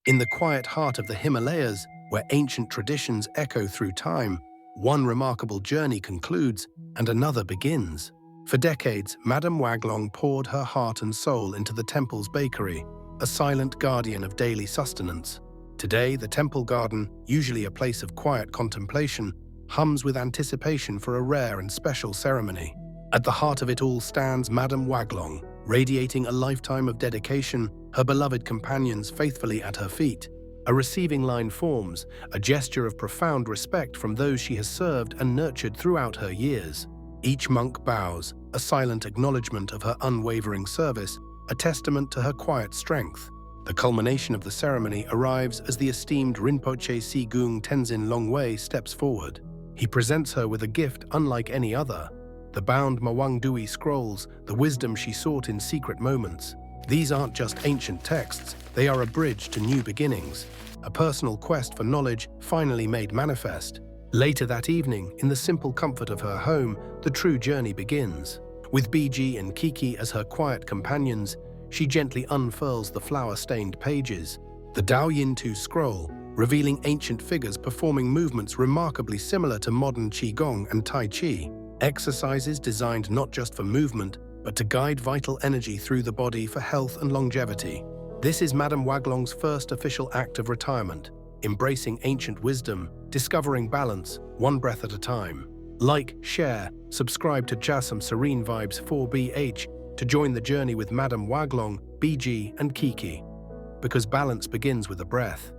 In the quiet heart of the Himalayas, where ancient traditions echo through time, one remarkable journey concludes and another begins. For decades, Madam Waglong poured her heart and soul into the temple's bakery, a silent guardian of daily sustenance. Today, the temple garden, usually a place of quiet contemplation, hums with anticipation for a rare and special ceremony. At the heart of it all stands Madam Waglong, radiating a lifetime of dedication, her beloved companions faithfully at her feet. A receiving line forms, a gesture of profound respect from those she has served and nurtured throughout her years. Each monk bows, a silent acknowledgement of her unwavering service, a testament to her quiet strength. The culmination of the ceremony arrives as the esteemed Rinpoche Sigung Tenzin Longwei steps forward. He presents her with a gift unlike any other, the bound Mawangdui scrolls, the wisdom she sought in secret moments. These aren't just ancient texts, they are a bridge to new beginnings, a personal quest for knowledge finally made manifest. Later that evening, in the simple comfort of her home, the true journey begins. With BG and KiKi as her quiet companions, she gently unfurls the flower-stained pages. The Dao Yin Tu scroll, revealing ancient figures performing movements remarkably similar to modern Qigong and Tai Chi. Exercises designed not just for movement, but to guide vital energy through the body for health and longevity. This is Madam Waglong's first official act of retirement, embracing ancient wisdom, discovering balance, one breath at a time. Like, share, subscribe to Jasam Serene Vibes 4BH to join the journey with Madam Waglong, BG, and KiKi. Because balance begins with a breath.